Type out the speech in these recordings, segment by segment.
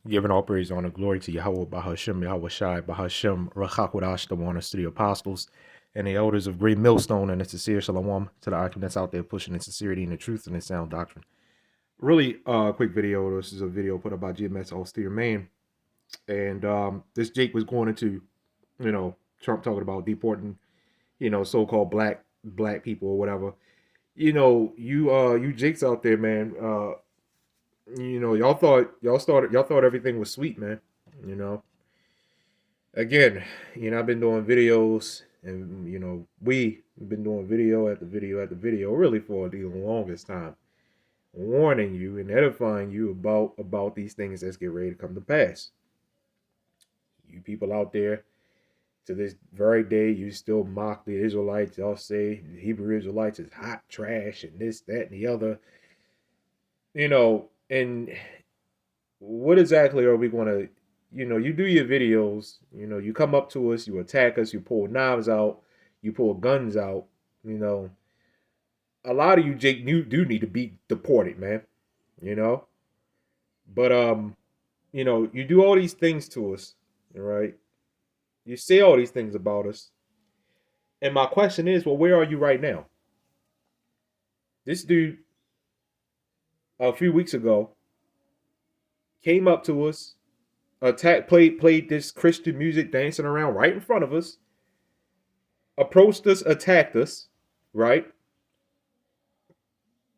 Giving all praise, honor, glory to Yahawah, BAHASHAM, YAHAWASHI, BAHASHAM, RACHAKWADASH, the warners to the apostles, and the elders of Great Millstone, and the sincere Shalom to the argument that's out there pushing in sincerity and the truth and the sound doctrine. Really quick video. This is a video put up by GMS Austere Man. And this Jake was going into, Trump talking about deporting, so-called black people or whatever. You Jakes out there, man. Y'all thought everything was sweet, man. You know. Again, I've been doing videos, and we've been doing video after video after video, really for the longest time, warning you and edifying you about these things that's get ready to come to pass. You people out there, to this very day, you still mock the Israelites. Y'all say the Hebrew Israelites is hot trash and this, that, and the other. And what exactly are we going to, you do your videos, you come up to us, you attack us, you pull knives out, you pull guns out, a lot of you, Jake, you do need to be deported, man, you know. But you do all these things to us, all right? You say all these things about us. And my question is, well, where are you right now? This dude a few weeks ago came up to us, played this Christian music, dancing around right in front of us, approached us, attacked us, right?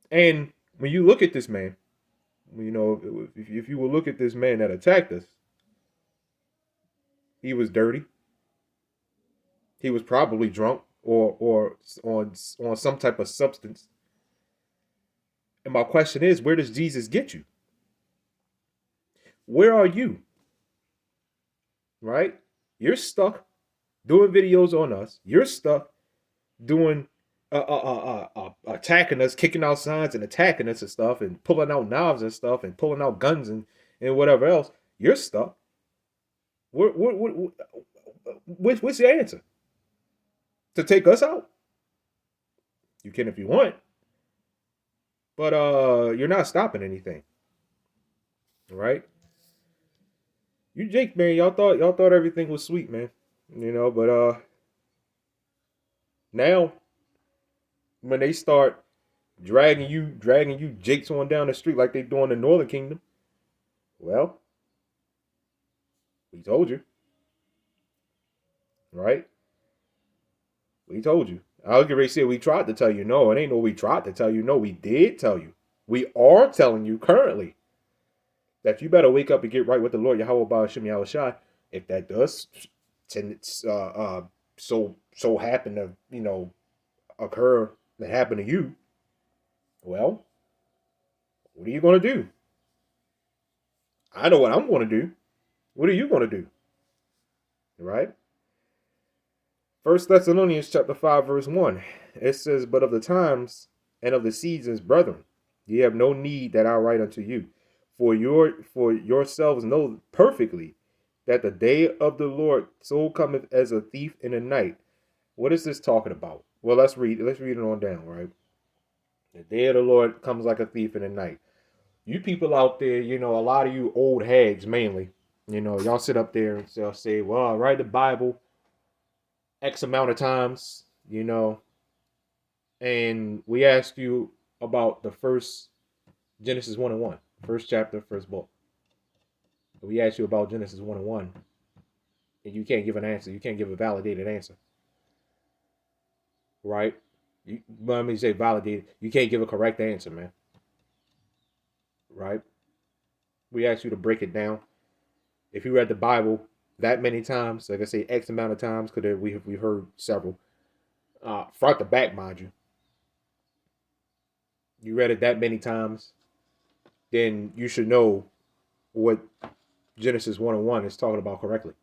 And when you look at this man, if you will look at this man that attacked us, he was dirty. He was probably drunk or on some type of substance. And my question is, where does Jesus get you? Where are you? Right? You're stuck doing videos on us. You're stuck doing attacking us, kicking out signs and attacking us and stuff, and pulling out knives and stuff, and pulling out guns and whatever else. You're stuck. What's the answer? To take us out? You can if you want, but you're not stopping anything, right? You Jake, man, y'all thought everything was sweet, man. But now when they start dragging you Jakes on down the street like they do in the Northern Kingdom, well, we told you, right? We told you. I was going to say we tried to tell you. No, it ain't no we tried to tell you. No, we did tell you. We are telling you currently that you better wake up and get right with the Lord, Yahawah, BAHASHAM, YAHAWASHI. If that does so happen to, occur, that happen to you, well, what are you going to do? I know what I'm going to do. What are you going to do? Right? 1 Thessalonians chapter 5, verse 1. It says, but of the times and of the seasons, brethren, ye have no need that I write unto you. For yourselves know perfectly that the day of the Lord so cometh as a thief in the night. What is this talking about? Well, let's read it on down, right? The day of the Lord comes like a thief in the night. You people out there, a lot of you old hags mainly, y'all sit up there and y'all say, well, I write the Bible X amount of times, and we asked you about the first Genesis 1 and 1, first chapter, first book. We asked you about Genesis 1 and 1, and you can't give an answer. You can't give a validated answer. Right? Let me say validated. You can't give a correct answer, man. Right? We asked you to break it down. If you read the Bible that many times, like I say, X amount of times, because we've heard several, front to back, mind you. You read it that many times, then you should know what Genesis 1 and 1 is talking about correctly.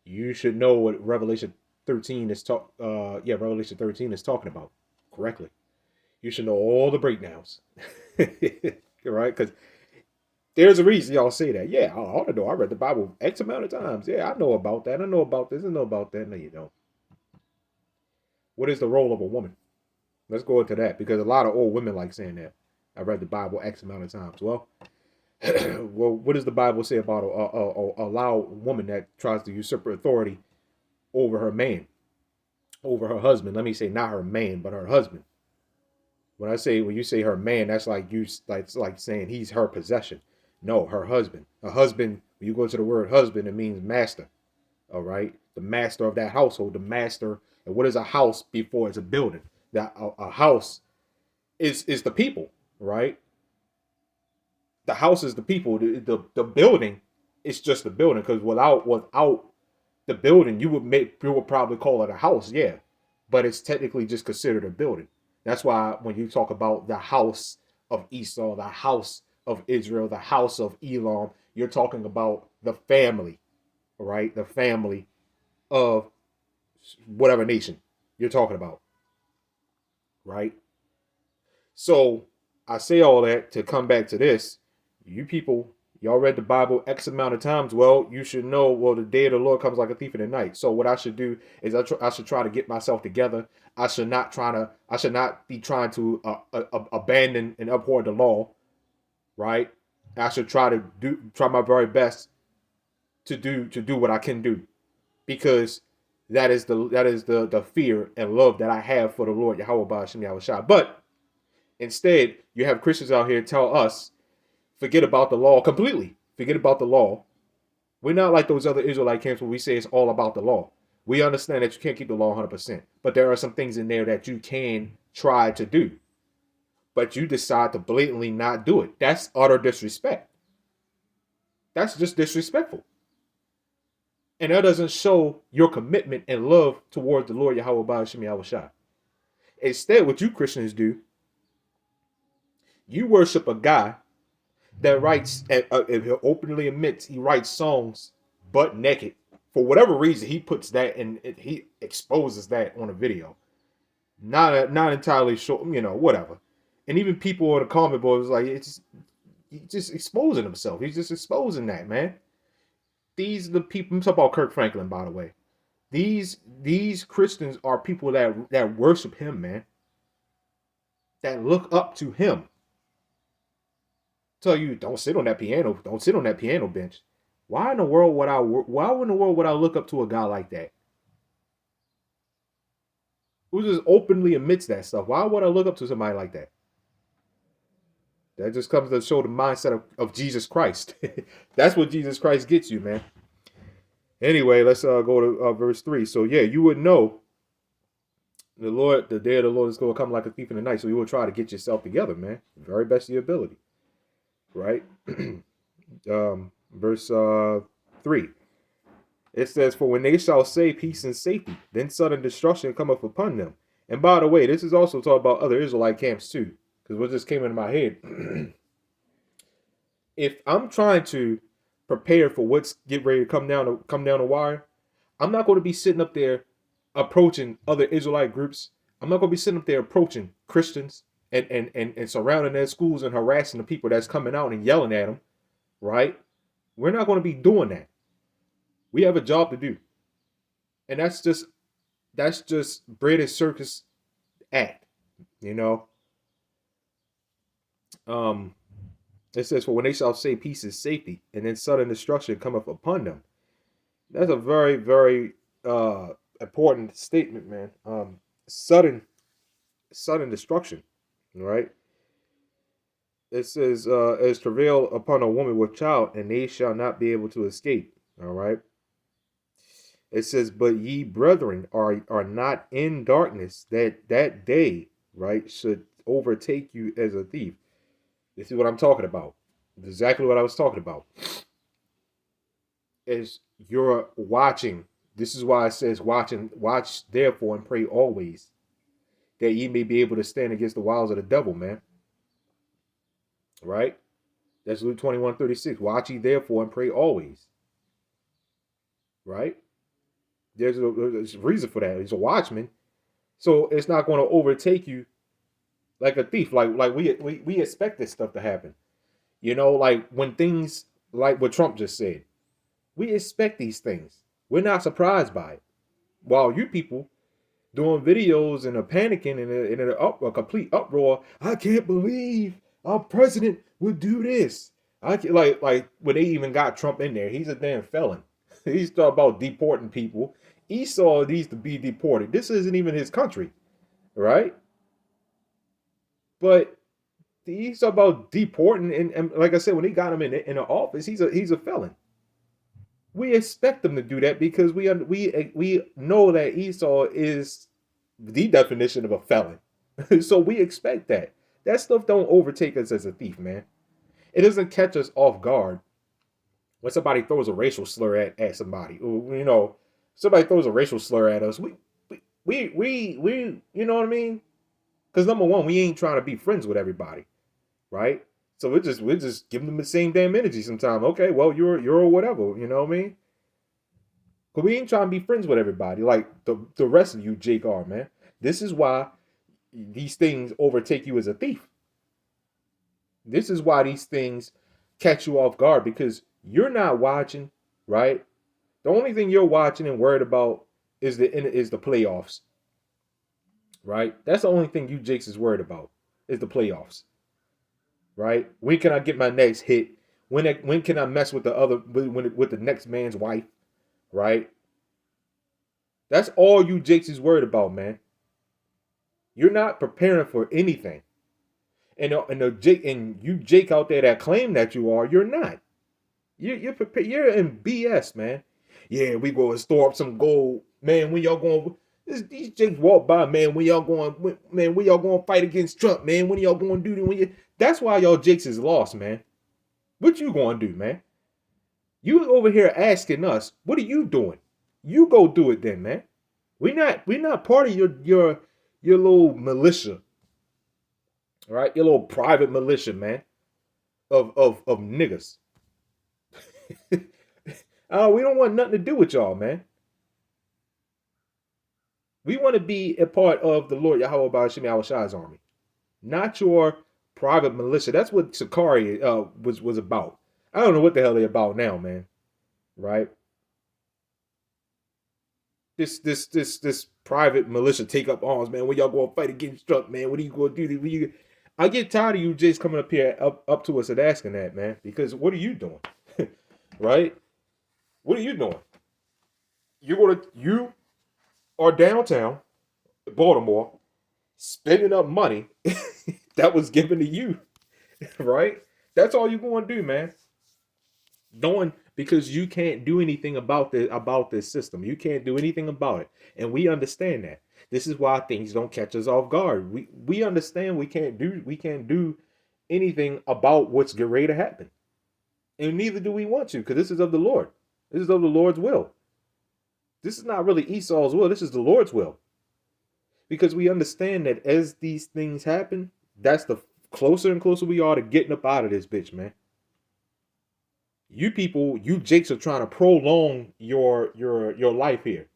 You should know what Revelation 13 is Revelation 13 is talking about correctly. You should know all the breakdowns. Right? Because there's a reason y'all say that. Yeah, I ought to know. I read the Bible X amount of times. Yeah, I know about that. I know about this. I know about that. No, you don't. What is the role of a woman? Let's go into that, because a lot of old women like saying that. I read the Bible X amount of times. Well, Well, what does the Bible say about a loud woman that tries to usurp her authority over her man, over her husband? Let me say not her man, but her husband. When you say her man, that's like like saying he's her possession. No, her husband. A husband. When you go to the word husband, it means master. All right, the master of that household, the master. And what is a house before it's a building? That a house is the people, right? The house is the people. The building is just the building. Because without the building, you would probably call it a house, yeah, but it's technically just considered a building. That's why when you talk about the house of Esau, the house of Israel, the house of Elam, you're talking about the family, right? The family of whatever nation you're talking about, right? So I say all that to come back to this. You people, y'all read the Bible X amount of times. Well, you should know, well, the day of the Lord comes like a thief in the night. So what I should do is I should try to get myself together. I should not be trying to abandon and uphold the law, right? I should try my very best to do what I can do, because that is the fear and love that I have for the Lord Yahawah BAHASHAM YAHAWASHI. But instead, you have Christians out here tell us, forget about the law completely. Forget about the law. We're not like those other Israelite camps where we say it's all about the law. We understand that you can't keep the law 100%, but there are some things in there that you can try to do, but you decide to blatantly not do it. That's utter disrespect. That's just disrespectful. And that doesn't show your commitment and love towards the Lord Yahawah BAHASHAM YAHAWASHI. Instead, what you Christians do, you worship a guy that writes and openly admits he writes songs butt naked. For whatever reason, he puts that and he exposes that on a video. Not entirely sure, whatever. And even people in the comment board was like, he's just exposing himself. He's just exposing that, man. These are the people. I'm talking about Kirk Franklin, by the way. These Christians are people that worship him, man. That look up to him. Tell you, don't sit on that piano. Don't sit on that piano bench. Why in the world would I look up to a guy like that? Who just openly admits that stuff? Why would I look up to somebody like that? That just comes to show the mindset of Jesus Christ. That's what Jesus Christ gets you, man. Anyway, let's go to verse 3. So yeah, you would know the day of the Lord is going to come like a thief in the night. So you will try to get yourself together, man. Very best of your ability. Right? Verse 3. It says, for when they shall say peace and safety, then sudden destruction cometh upon them. And by the way, this is also talking about other Israelite camps too, because what just came into my head. If I'm trying to prepare for what's get ready to come down the wire, I'm not going to be sitting up there approaching other Israelite groups. I'm not going to be sitting up there approaching Christians and surrounding their schools and harassing the people that's coming out and yelling at them, right? We're not going to be doing that. We have a job to do. And that's just British circus act, you know. It says, for when they shall say peace and safety, and then sudden destruction cometh upon them. That's a very, very important statement, man. Sudden destruction, right? It says, as travail upon a woman with child, and they shall not be able to escape. All right. It says, but ye brethren are not in darkness, that day, right, should overtake you as a thief. This is what I'm talking about. Exactly what I was talking about. As you're watching, this is why it says, watch therefore and pray always, that ye may be able to stand against the wiles of the devil, man. Right? That's Luke 21:36. Watch ye therefore and pray always. Right? There's a reason for that. He's a watchman. So it's not going to overtake you like a thief. Like we expect this stuff to happen. You know, like when things like what Trump just said. We expect these things. We're not surprised by it. While you people doing videos and are panicking in a complete uproar. I can't believe our president would do this. Like when they even got Trump in there, he's a damn felon. He's talking about deporting people. Esau needs to be deported. This isn't even his country, right? But he's talking about deporting, and like I said, when they got him in the office, he's a felon. We expect them to do that because we know that Esau is the definition of a felon. So we expect that. That stuff don't overtake us as a thief, man. It doesn't catch us off guard when somebody throws a racial slur at somebody. Or, somebody throws a racial slur at us. We you know what I mean? Because number one, we ain't trying to be friends with everybody, right? So we're just giving them the same damn energy sometimes. Okay, well, you're whatever, you know what I mean? Because we ain't trying to be friends with everybody. Like the rest of you, Jake, are, man. This is why these things overtake you as a thief. This is why these things catch you off guard because you're not watching, right? The only thing you're watching and worried about is the playoffs, right? That's the only thing you Jakes is worried about is the playoffs, right? When can I get my next hit? When can I mess with the other with the next man's wife, right? That's all you Jakes is worried about, man. You're not preparing for anything. And you Jake out there that claim that you are, you're not. You're prepared. You're in BS, man. Yeah, we go and store up some gold, man. When y'all going? These Jakes walk by, man. When y'all going? Man, when y'all going to fight against Trump, man? When y'all going to do? That's why y'all Jakes is lost, man. What you going to do, man? You over here asking us, what are you doing? You go do it then, man. We not part of your little militia, all right? Your little private militia, man, of niggas. We don't want nothing to do with y'all, man. We want to be a part of the Lord Yahawah BAHASHAM YAHAWASHI's army, not your private militia. That's what Sakari was about. I don't know what the hell they're about now, man. Right? This private militia take up arms, man. When y'all gonna fight against Trump, man? What are you gonna do? I get tired of you Jays coming up here up to us and asking that, man. Because what are you doing? Right? What are you doing? You are downtown Baltimore spending up money that was given to you, right? That's all you're going to do, man. Knowing because you can't do anything about this system. You can't do anything about it, and we understand that. This is why things don't catch us off guard. We understand we can't do anything about what's getting ready to happen, and neither do we want to, because this is of the Lord. This is of the Lord's will. This is not really Esau's will. This is the Lord's will. Because we understand that as these things happen, that's the closer and closer we are to getting up out of this bitch, man. You people, you Jakes are trying to prolong your life here.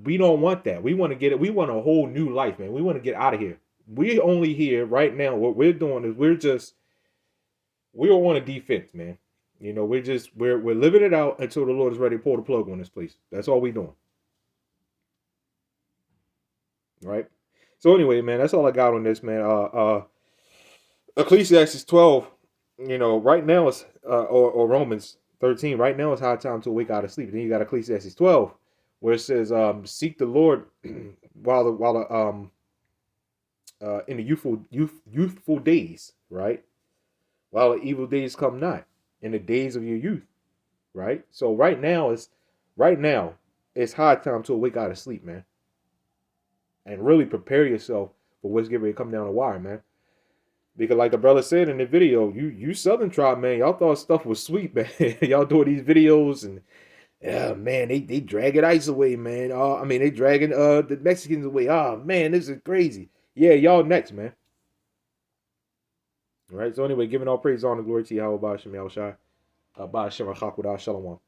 We don't want that. We want to get it. We want a whole new life, man. We want to get out of here. We're only here right now. What we're doing is we're on a defense, man. We're living it out until the Lord is ready to pull the plug on this place. That's all we're doing. Right? So anyway, man, that's all I got on this, man. Ecclesiastes 12, right now it's or Romans 13, right now it's high time to wake out of sleep. Then you got Ecclesiastes 12, where it says, seek the Lord while in the youthful days, right? While the evil days come not, in the days of your youth, right? So right now it's high time to wake out of sleep, man. And really prepare yourself for what's getting ready to come down the wire, man. Because like the brother said in the video, you Southern tribe, man, y'all thought stuff was sweet, man. Y'all doing these videos and yeah, man, they dragging ICE away, man. They dragging the Mexicans away. Oh man, this is crazy. Yeah, y'all next, man. All right. So anyway, giving all praise, honor, glory to Yahweh BAHASHAM YAHAWASHI. BAHASHAM Shalom.